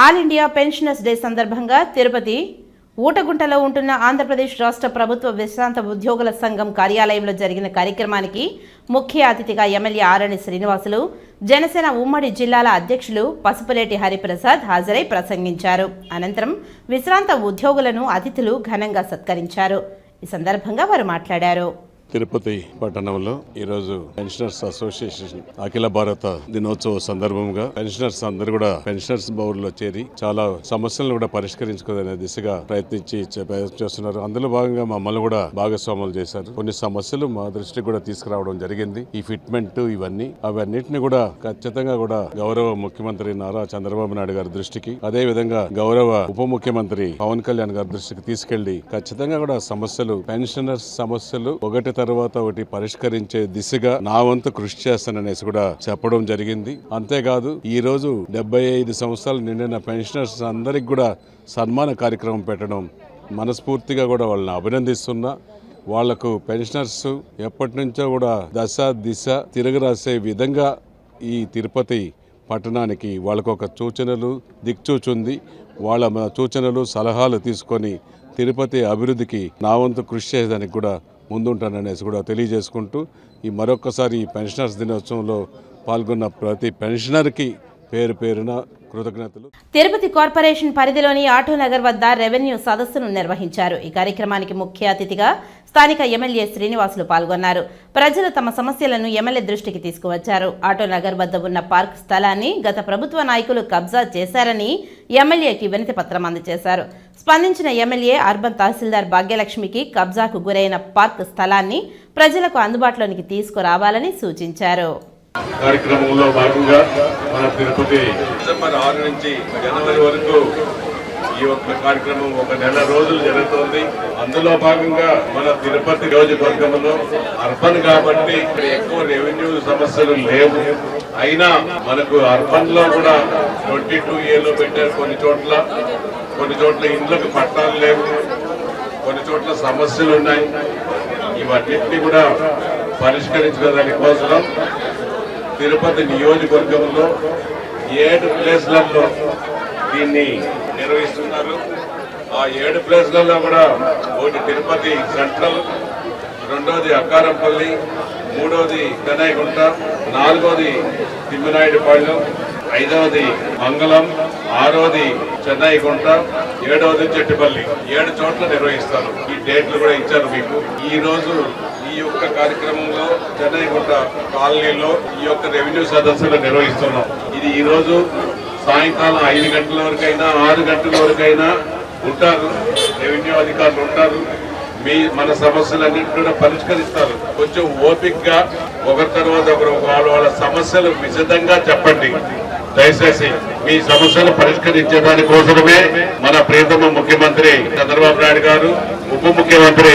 ఆల్ ఇండియా పెన్షనర్స్ డే సందర్భంగా తిరుపతి ఊటగుంటలో ఉంటున్న ఆంధ్రప్రదేశ్ రాష్ట్ర ప్రభుత్వ విశ్రాంత ఉద్యోగుల సంఘం కార్యాలయంలో జరిగిన కార్యక్రమానికి ముఖ్య అతిథిగా ఎమ్మెల్యే ఆరణి శ్రీనివాసులు, జనసేన ఉమ్మడి జిల్లాల అధ్యక్షులు పసుపులేటి హరిప్రసాద్ హాజరై ప్రసంగించారు. అనంతరం విశ్రాంత ఉద్యోగులను అతిథులు ఘనంగా సత్కరించారు. ఈ సందర్భంగా వారు మాట్లాడారు. తిరుపతి పట్టణంలో ఈరోజు పెన్షనర్స్ అసోసియేషన్ అఖిల భారత దినోత్సవ సందర్భంగా పెన్షనర్స్ అందరూ కూడా పెన్షనర్స్ బోర్డులో చేరి చాలా సమస్యలను కూడా పరిష్కరించుకునే దిశగా ప్రయత్నించి చేస్తున్నారు. అందులో భాగంగా మమ్మల్ని కూడా భాగస్వాములు చేశారు. కొన్ని సమస్యలు మా దృష్టికి కూడా తీసుకురావడం జరిగింది. ఈ ఫిట్మెంట్ ఇవన్నీ అవన్నిటిని కూడా ఖచ్చితంగా కూడా గౌరవ ముఖ్యమంత్రి నారా చంద్రబాబు నాయుడు గారి దృష్టికి, అదే విధంగా గౌరవ ఉప ముఖ్యమంత్రి పవన్ కళ్యాణ్ గారి దృష్టికి తీసుకెళ్లి ఖచ్చితంగా కూడా సమస్యలు, పెన్షనర్స్ సమస్యలు ఒకటి తర్వాత ఒకటి పరిష్కరించే దిశగా నా వంతు కృషి చేస్తాననేసి కూడా చెప్పడం జరిగింది. అంతేకాదు ఈ రోజు 75 సంవత్సరాలు నిండిన పెన్షనర్స్ అందరికి కూడా సన్మాన కార్యక్రమం పెట్టడం మనస్ఫూర్తిగా కూడా వాళ్ళని అభినందిస్తున్నా. వాళ్లకు పెన్షనర్స్ ఎప్పటి నుంచో కూడా దశ దిశ తిరగరాసే విధంగా ఈ తిరుపతి పట్టణానికి వాళ్ళకు ఒక సూచనలు దిక్చూచుంది. వాళ్ళ సూచనలు సలహాలు తీసుకొని తిరుపతి అభివృద్ధికి నా వంతు కృషి చేయడానికి కూడా ముందుంటాననేసి కూడా తెలియజేసుకుంటూ ఈ మరొకసారి ఈ పెన్షనర్స్ దినోత్సవంలో పాల్గొన్న ప్రతి పెన్షనర్కి పేరు పేరున కృతజ్ఞతలు. తిరుపతి కార్పొరేషన్ పరిధిలోని ఆటోనగర్ వద్ద రెవెన్యూ సదస్సును నిర్వహించారు. ఈ కార్యక్రమానికి ముఖ్య అతిథిగా స్థానిక ఎమ్మెల్యే శ్రీనివాసులు పాల్గొన్నారు. ప్రజలు తమ సమస్యలను ఎమ్మెల్యే దృష్టికి తీసుకువచ్చారు. ఆటోనగర్ వద్ద ఉన్న పార్క్ స్థలాన్ని గత ప్రభుత్వ నాయకులు కబ్జా చేశారని ఎమ్మెల్యేకి వినతి పత్రం అందజేశారు. స్పందించిన ఎమ్మెల్యే అర్బన్ తహసీల్దార్ భాగ్యలక్ష్మికి కబ్జాకు గురైన పార్క్ స్థలాన్ని ప్రజలకు అందుబాటులోనికి తీసుకురావాలని సూచించారు. కార్యక్రమంలో భాగంగా మన తిరుపతి డిసెంబర్ 6 నుంచి జనవరి వరకు ఈ ఒక్క కార్యక్రమం 1 నెల రోజులు జరుగుతుంది. అందులో భాగంగా మన తిరుపతి నియోజకవర్గంలో అర్బన్ కాబట్టి ఇక్కడ ఎక్కువ రెవెన్యూ సమస్యలు లేవు. అయినా మనకు అర్బన్ లో కూడా 22A పెట్టారు. కొన్ని చోట్ల ఇండ్లకు పట్టాలు లేవు, కొన్ని చోట్ల సమస్యలు ఉన్నాయి. ఇవన్నింటినీ కూడా పరిష్కరించిన దానికోసం తిరుపతి నియోజకవర్గంలో 7 ప్లేస్లలో దీన్ని నిర్వహిస్తున్నారు. ఆ 7 ప్లేస్లలో కూడా ఒకటి తిరుపతి సెంట్రల్, రెండోది అక్కారంపల్లి, మూడోది కన్నయ్యగుంట, నాలుగోది తిమ్మినాయుడుపాళ్యం, 5వది మంగళం, 6వది చెన్నై గుంట, 7వది చెట్టుపల్లి. 7 చోట్ల నిర్వహిస్తారు. ఈ డేట్లు కూడా ఇచ్చారు మీకు. ఈ రోజు ఈ యొక్క కార్యక్రమంలో చెన్నై గుంట కాలనీలో ఈ యొక్క రెవెన్యూ సదస్సులు నిర్వహిస్తున్నాం. ఇది ఈ రోజు సాయంకాలం 5 గంటల వరకైనా 6 గంటల వరకైనా ఉంటారు. రెవెన్యూ అధికారులు ఉంటారు. మన సమస్యలన్నింటి కూడా పరిష్కరిస్తారు. కొంచెం ఓపికగా ఒకరి తర్వాత ఒకరు వాళ్ళ సమస్యలు విశదంగా చెప్పండి. దయచేసి మీ సమస్యలు పరిష్కరించేదాని కోసమే మన ప్రియతమ ముఖ్యమంత్రి చంద్రబాబు నాయుడు గారు, ఉప ముఖ్యమంత్రి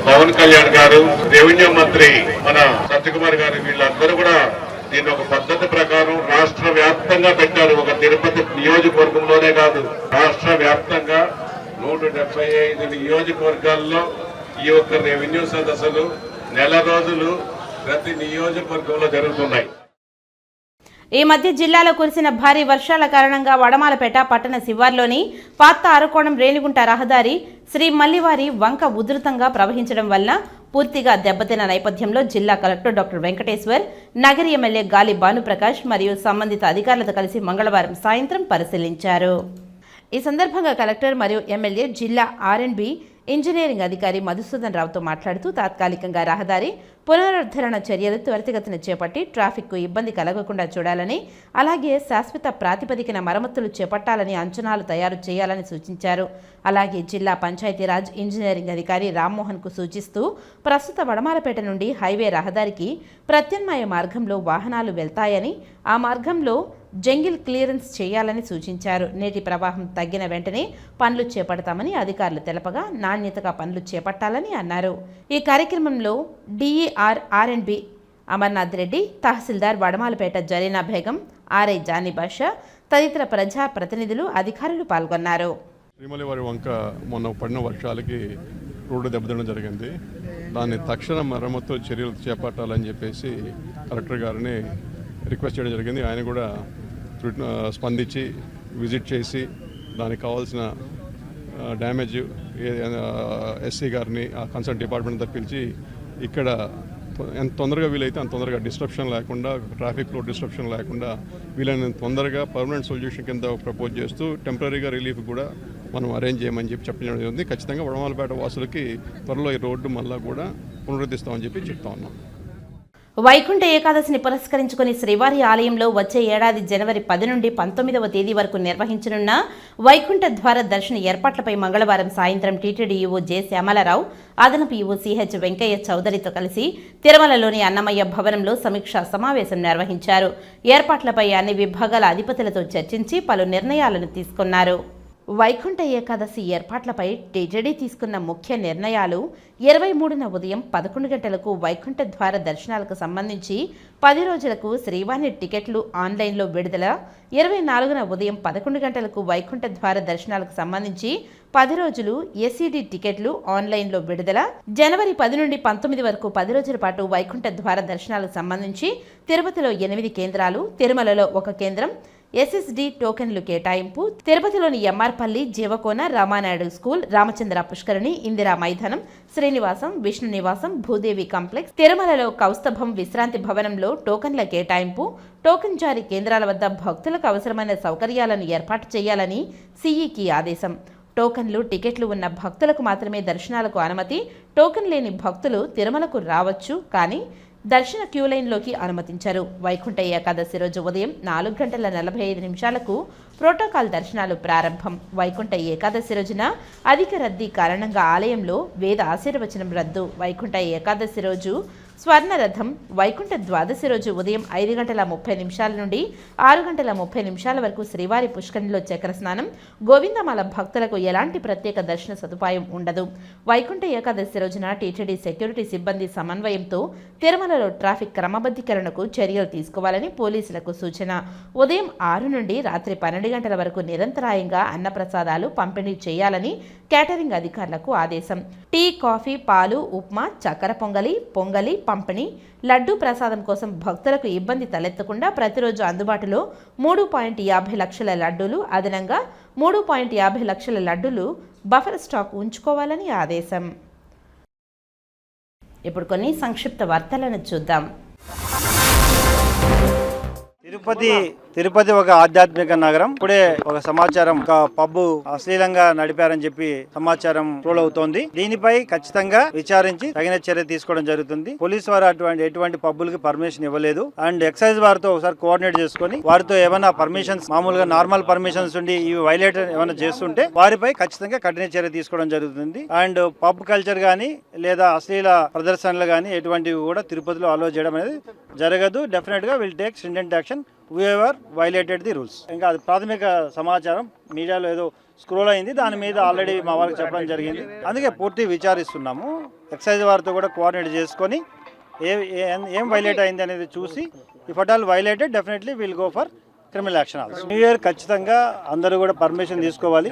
పవన్ కళ్యాణ్ గారు, రెవెన్యూ మంత్రి మన సత్యకుమార్ గారు, వీళ్ళందరూ కూడా దీన్ని ఒక పద్ధతి ప్రకారం రాష్ట్ర వ్యాప్తంగా పెట్టారు. ఒక తిరుపతి నియోజకవర్గంలోనే కాదు, రాష్ట్ర వ్యాప్తంగా 175 నియోజకవర్గాల్లో ఈ యొక్క రెవెన్యూ సదస్సులు నెల రోజులు ప్రతి నియోజకవర్గంలో జరుగుతున్నాయి. ఈ మధ్య జిల్లాలో కురిసిన భారీ వర్షాల కారణంగా వడమాలపేట పట్టణ శివార్లోని పాత అరకోణం రేణిగుంట రహదారి శ్రీ మల్లివారి వంక ఉధృతంగా ప్రవహించడం వల్ల పూర్తిగా దెబ్బతిన్న నేపథ్యంలో జిల్లా collector doctor Venkateshwar, Nagari MLA గాలి భానుప్రకాష్ మరియు సంబంధిత అధికారులతో కలిసి మంగళవారం సాయంత్రం పరిశీలించారు. ఈ సందర్భంగా కలెక్టర్ మరియు ఎమ్మెల్యే జిల్లా R&B ఇంజనీరింగ్ అధికారి మధుసూదన్ రావుతో మాట్లాడుతూ తాత్కాలికంగా రహదారి పునరుద్ధరణ చర్యలు త్వరితగతిన చేపట్టి ట్రాఫిక్కు ఇబ్బంది కలగకుండా చూడాలని, అలాగే శాశ్వత ప్రాతిపదికన మరమ్మతులు చేపట్టాలని అంచనాలు తయారు చేయాలని సూచించారు. అలాగే జిల్లా పంచాయతీరాజ్ ఇంజనీరింగ్ అధికారి రామ్మోహన్కు సూచిస్తూ ప్రస్తుత వడమాలపేట నుండి హైవే రహదారికి ప్రత్యామ్నాయ మార్గంలో వాహనాలు వెళ్తాయని, ఆ మార్గంలో జంగిల్ క్లియరెన్స్ చేయాలని సూచించారు. నీటి ప్రవాహం తగ్గిన వెంటనే పనులు చేపడతామని అధికారులు తెలపగా నాణ్యతగా పనులు చేపట్టాలని అన్నారు. ఈ కార్యక్రమంలో DER R&B అమర్నాథ్ రెడ్డి, తహసీల్దార్ వడమాలపేట జరీనా బేగం, RI జానీ బాషా తదితర ప్రజా ప్రతినిధులు, అధికారులు పాల్గొన్నారు. శ్రీమల్లివారి వంక మొన్న పడిన వర్షాలకి రోడ్డు దెబ్బతినడం జరిగింది. దాన్ని తక్షణ మరమ్మతు చర్యలు చేపట్టాలని చెప్పేసి కలెక్టర్ గారిని రిక్వెస్ట్ చేయడం జరిగింది. ఆయన కూడా స్పందించి విజిట్ చేసి దానికి కావాల్సిన డ్యామేజ్ SC గారిని, ఆ కన్సర్న్ డిపార్ట్మెంట్ పిలిచి ఇక్కడ ఎంత తొందరగా వీలైతే అంత తొందరగా డిస్ట్రప్షన్ లేకుండా, ట్రాఫిక్లో డిస్ట్రప్షన్ లేకుండా వీలైనంత తొందరగా పర్మనెంట్ సొల్యూషన్ కింద ప్రపోజ్ చేస్తూ టెంపరీగా రిలీఫ్ కూడా మనం అరేంజ్ చేయమని చెప్పడం జరిగింది. ఖచ్చితంగా వడమాలపేట వాసులకి త్వరలో ఈ రోడ్డు మళ్ళా కూడా పునరుద్ధరిస్తామని చెప్తా ఉన్నాం. వైకుంఠ ఏకాదశిని పురస్కరించుకుని శ్రీవారి ఆలయంలో వచ్చే ఏడాది జనవరి 10 నుండి 19వ తేదీ వరకు నిర్వహించనున్న వైకుంఠ ద్వార దర్శన ఏర్పాట్లపై మంగళవారం సాయంత్రం టీటీడీ ఈవో జె శ్యామలరావు, అదనపు ఈవో CH వెంకయ్య చౌదరితో కలిసి తిరుమలలోని అన్నమయ్య భవనంలో సమీక్షా సమావేశం నిర్వహించారు. ఏర్పాట్లపై అన్ని విభాగాల అధిపతులతో చర్చించి పలు నిర్ణయాలను తీసుకున్నారు. వైకుంఠ ఏకాదశి ఏర్పాట్లపై టీటీడీ తీసుకున్న ముఖ్య నిర్ణయాలు: 23న ఉదయం 11 గంటలకు వైకుంఠ ద్వార దర్శనాలకు సంబంధించి 10 రోజులకు శ్రీవాణి టికెట్లు ఆన్లైన్లో విడుదల, 24న ఉదయం 11 గంటలకు వైకుంఠ ద్వార దర్శనాలకు సంబంధించి 10 రోజులు SCD టికెట్లు ఆన్లైన్లో విడుదల, జనవరి 10 నుండి 19 వరకు 10 రోజుల పాటు వైకుంఠ ద్వార దర్శనాలకు సంబంధించి తిరుపతిలో 8 కేంద్రాలు, తిరుమలలో 1 కేంద్రం, SSD టోకెన్లు కేటాయింపు, తిరుపతిలోని MR పల్లి, జీవకోన, రామానాయుడు స్కూల్, రామచంద్ర పుష్కరిణి, ఇందిరా మైదానం, శ్రీనివాసం, విష్ణు నివాసం, భూదేవి కాంప్లెక్స్, తిరుమలలో కౌస్తభం విశ్రాంతి భవనంలో టోకన్ల కేటాయింపు, టోకెన్ జారీ కేంద్రాల వద్ద భక్తులకు అవసరమైన సౌకర్యాలను ఏర్పాటు చేయాలని CEకి ఆదేశం. టోకన్లు, టికెట్లు ఉన్న భక్తులకు మాత్రమే దర్శనాలకు అనుమతి, టోకెన్ లేని భక్తులు తిరుమలకు రావచ్చు కానీ దర్శన క్యూలైన్లోకి అనుమతించారు. వైకుంఠ ఏకాదశి రోజు ఉదయం 4:45 ప్రోటోకాల్ దర్శనాలు ప్రారంభం. వైకుంఠ ఏకాదశి రోజున అధిక రద్దీ కారణంగా ఆలయంలో వేద ఆశీర్వచనం రద్దు. వైకుంఠ ఏకాదశి రోజు స్వర్ణరథం. వైకుంఠ ద్వాదశి రోజు ఉదయం 5:30 నుండి 6:30 వరకు శ్రీవారి పుష్కరిణిలో చక్రస్నానం. గోవిందమాల భక్తులకు ఎలాంటి ప్రత్యేక దర్శన సదుపాయం ఉండదు. వైకుంఠ ఏకాదశి రోజున టీటీడీ సెక్యూరిటీ సిబ్బంది సమన్వయంతో తిరుమలలో ట్రాఫిక్ క్రమబద్ధీకరణకు చర్యలు తీసుకోవాలని పోలీసులకు సూచన. ఉదయం 6 నుండి రాత్రి 12 గంటల వరకు నిరంతరాయంగా అన్నప్రసాదాలు పంపిణీ చేయాలని కేటరింగ్ అధికారులకు ఆదేశం. టీ, కాఫీ, పాలు, ఉప్మా, చక్కెర పొంగలి పంపిణీ, లడ్డూ ప్రసాదం కోసం భక్తులకు ఇబ్బంది తలెత్తకుండా ప్రతిరోజు అందుబాటులో 3.50 లక్షల లడ్డూలు, అదనంగా 3.50 లక్షల లడ్డూలు బఫర్ స్టాక్ ఉంచుకోవాలని ఆదేశం. ఇప్పుడు కొన్ని సంక్షిప్త వార్తలను చూద్దాం. తిరుపతి తిరుపతి ఒక ఆధ్యాత్మిక నగరం. ఇప్పుడే ఒక సమాచారం, ఒక పబ్బు అశ్లీలంగా నడిపారని చెప్పి సమాచారం ట్రోల్ అవుతోంది. దీనిపై ఖచ్చితంగా విచారించి తగిన చర్య తీసుకోవడం జరుగుతుంది. పోలీసు వారు ఎటువంటి పబ్బులకి పర్మిషన్ ఇవ్వలేదు. అండ్ ఎక్సైజ్ వారితో ఒకసారి కోఆర్డినేట్ చేసుకుని వారితో ఏమైనా పర్మిషన్స్, మామూలుగా నార్మల్ పర్మిషన్స్ ఉండి ఇవి వైలేట్ ఏమైనా చేస్తుంటే వారిపై ఖచ్చితంగా కఠిన చర్య తీసుకోవడం జరుగుతుంది. అండ్ పబ్ కల్చర్ గానీ లేదా అశ్లీల ప్రదర్శనలు గానీ ఎటువంటివి కూడా తిరుపతిలో అలో చేయడం అనేది జరగదు. డెఫినెట్ గా will take stringent action whoever violated the rules. ఇంకా అది ప్రాథమిక సమాచారం మీడియాలో ఏదో స్క్రోల్ అయింది, దాని మీద ఆల్రెడీ మా వాళ్ళకి చెప్పడం జరిగింది. అందుకే పూర్తి విచారిస్తున్నాము. ఎక్సైజ్ వారితో కూడా కోఆర్డినేట్ చేసుకొని ఏం వైలేట్ అయింది అనేది చూసి if at all violated definitely will go for criminal action also. New year ఖచ్చితంగా అందరూ కూడా పర్మిషన్ తీసుకోవాలి.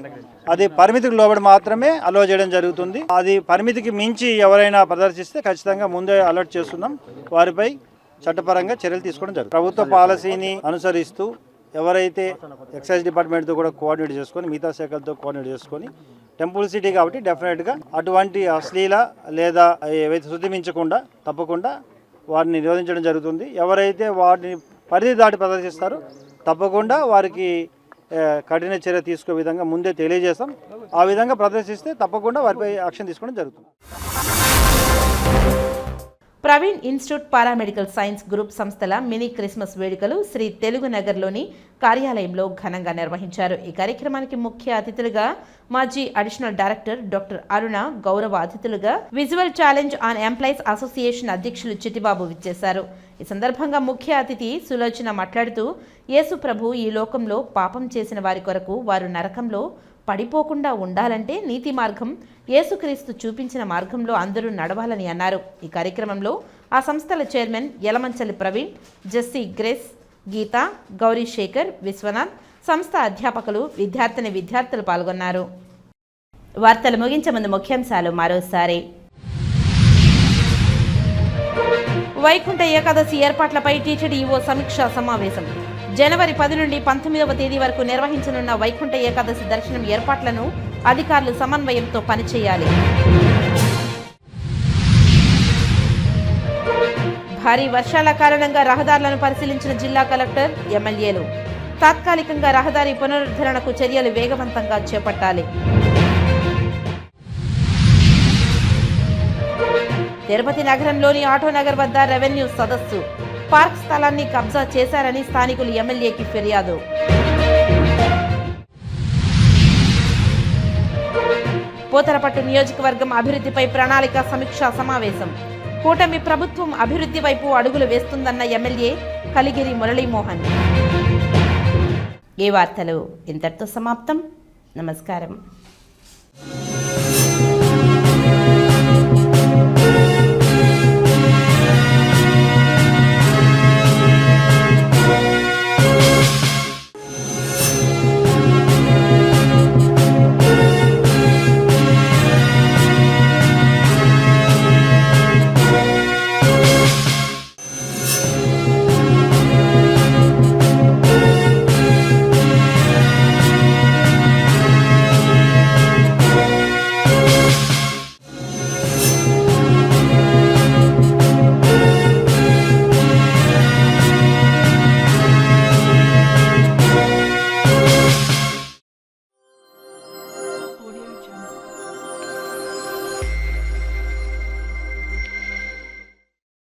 అది పరిమితికి లోబడి మాత్రమే అలో చేయడం జరుగుతుంది. అది పరిమితికి మించి ఎవరైనా ప్రదర్శిస్తే ఖచ్చితంగా ముందే అలర్ట్ చేస్తున్నాం. వారిపై చట్టపరంగా చర్యలు తీసుకోవడం జరుగుతుంది. ప్రభుత్వ పాలసీని అనుసరిస్తూ ఎవరైతే ఎక్సైజ్ డిపార్ట్మెంట్తో కూడా కోఆర్డినేట్ చేసుకొని, మిగతా శాఖలతో కోఆర్డినేట్ చేసుకొని, టెంపుల్ సిటీ కాబట్టి డెఫినెట్గా అటువంటి అశ్లీల లేదా ఏవైతే శృతిమించకుండా తప్పకుండా వారిని నిరోధించడం జరుగుతుంది. ఎవరైతే వాటిని పరిధి దాటి ప్రదర్శిస్తారో తప్పకుండా వారికి కఠిన చర్య తీసుకునే విధంగా ముందే తెలియజేస్తాం. ఆ విధంగా ప్రదర్శిస్తే తప్పకుండా వారిపై యాక్షన్ తీసుకోవడం జరుగుతుంది. Praveen institute paramedical science group సంస్థల మినీ క్రిస్మస్ వేడుకలు శ్రీ తెలుగు నగర్లోని కార్యాలయంలో ఘనంగా నిర్వహించారు. ఈ కార్యక్రమానికి ముఖ్య అతిథులుగా మాజీ అడిషనల్ డైరెక్టర్ డాక్టర్ అరుణ, గౌరవ అతిథులుగా visual challenge on employees association అధ్యక్షులు చిట్టిబాబు విచ్చేశారు. ఈ సందర్భంగా ముఖ్య అతిథి సులోచన మాట్లాడుతూ, యేసు ప్రభు ఈ లోకంలో పాపం చేసిన వారి కొరకు వారు నరకంలో పడిపోకుండా ఉండాలంటే నీతి మార్గం యేసుక్రీస్తు చూపించిన మార్గంలో అందరూ నడవాలని అన్నారు. ఈ కార్యక్రమంలో ఆ సంస్థల chairman Yalamanchili Praveen, Jessy Grace, Geetha, Gowri Shekar, Viswanath, సంస్థ అధ్యాపకులు, విద్యార్థులు పాల్గొన్నారు. వార్తలు ముగించే ముందు ముఖ్యాంశాలు మరోసారి. వైకుంఠ ఏకాదశి ఏర్పాట్లపై టీటీడీ ఈవో సమీక్షా సమావేశం. జనవరి 10 నుండి 19వ తేదీ వరకు నిర్వహించనున్న వైకుంఠ ఏకాదశి దర్శనం ఏర్పాట్లను అధికారులు సమన్వయంతో పనిచేయాలి. భారీ వర్షాల కారణంగా రహదారులను పరిశీలించిన జిల్లా కలెక్టర్, ఎమ్మెల్యేలు. తాత్కాలికంగా రహదారి పునరుద్ధరణకు చర్యలు వేగవంతంగా చేపట్టాలి. తిరుపతి నగరంలోని ఆటోనగర్ వద్ద రెవెన్యూ సదస్సు. పార్క్ స్థలాన్ని కబ్జా చేశారని స్థానికులు ఎమ్మెల్యేకి ఫిర్యాదు. పోతరపట్టు నియోజకవర్గం అభివృద్ధిపై ప్రణాళిక సమీక్షా సమావేశం. కూటమి ప్రభుత్వం అభివృద్ధి వైపు అడుగులు వేస్తుందన్న ఎమ్మెల్యే కలిగిరి మురళీమోహన్. ఈ వార్తలు ఇంతటితో సమాప్తం. నమస్కారం.